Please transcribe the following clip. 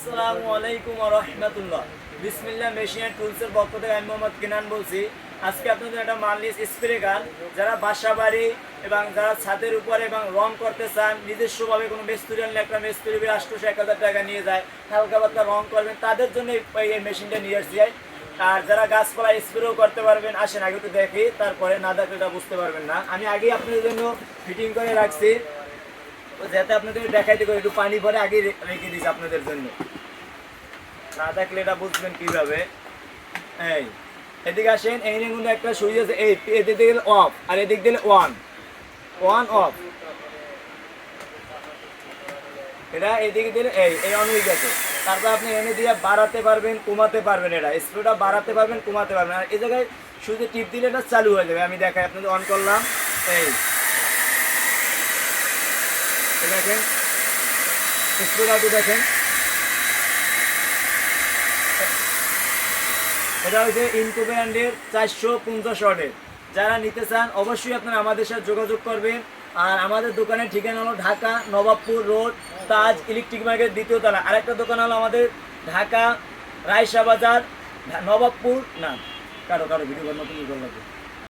আসসালামু আলাইকুম ওয়া রাহমাতুল্লাহ। বিসমিল্লাহ মেশিন এন্ড টুলসের পক্ষ থেকে আমি মোহাম্মদ কিনান বলছি। আজকে আপনাদের একটা মানলিস স্প্রে গান, যারা বাসা বাড়ি এবং যারা ছাদের উপরে এবং রং করতে চান, নিজস্বভাবে কোনো মিস্ত্রি আনলে একটা মিস্ত্রি 800-1000 টাকা নিয়ে যায়, হালকা পাতলা রং করবেন, তাদের জন্য এই মেশিনটা নিয়ে আসছি। আর যারা গাছপালা স্প্রেও করতে পারবেন, আসেন আগে একটু দেখি, তারপরে না দেখলে এটা বুঝতে পারবেন না। আমি আগে আপনাদের জন্য ফিটিং করে রাখছি, যাতে আপনাদের দেখাইতে করে একটু পানি ভরে আগে রেখে দিচ্ছি আপনাদের জন্য, না দেখলে এটা বুঝবেন কিভাবে। এই এদিকে আসেন, এই কিন্তু একটা সুইচ আছে, এই এদিক দিলে অফ আর এদিক দিলে ওয়ান ওয়ান অফ, এটা এদিকে দিলে এই অন হয়ে গেছে। তারপর আপনি এনে দিয়ে বাড়াতে পারবেন, কমাতে পারবেন, এটা স্প্রেটা বাড়াতে পারবেন, কমাতে পারবেন। আর এই জায়গায় সুইচে টিপ দিলে এটা চালু হয়ে যাবে। আমি দেখাই আপনাদের, অন করলাম, এই দেখেন স্প্রেটা একটু দেখেন। এটা হচ্ছে ইনকো ব্র্যান্ডের 450 ওয়াটের। যারা নিতে চান অবশ্যই আপনারা আমাদের সাথে যোগাযোগ করবেন। আর আমাদের দোকানের ঠিকানা হলো ঢাকা নবাবপুর রোড, তাজ ইলেকট্রিক মার্কেট, দ্বিতীয় তলা। আরেকটা দোকান হলো আমাদের ঢাকা রায়শা বাজার, নবাবপুর। না কারো ভিডিও নতুন লাগবে।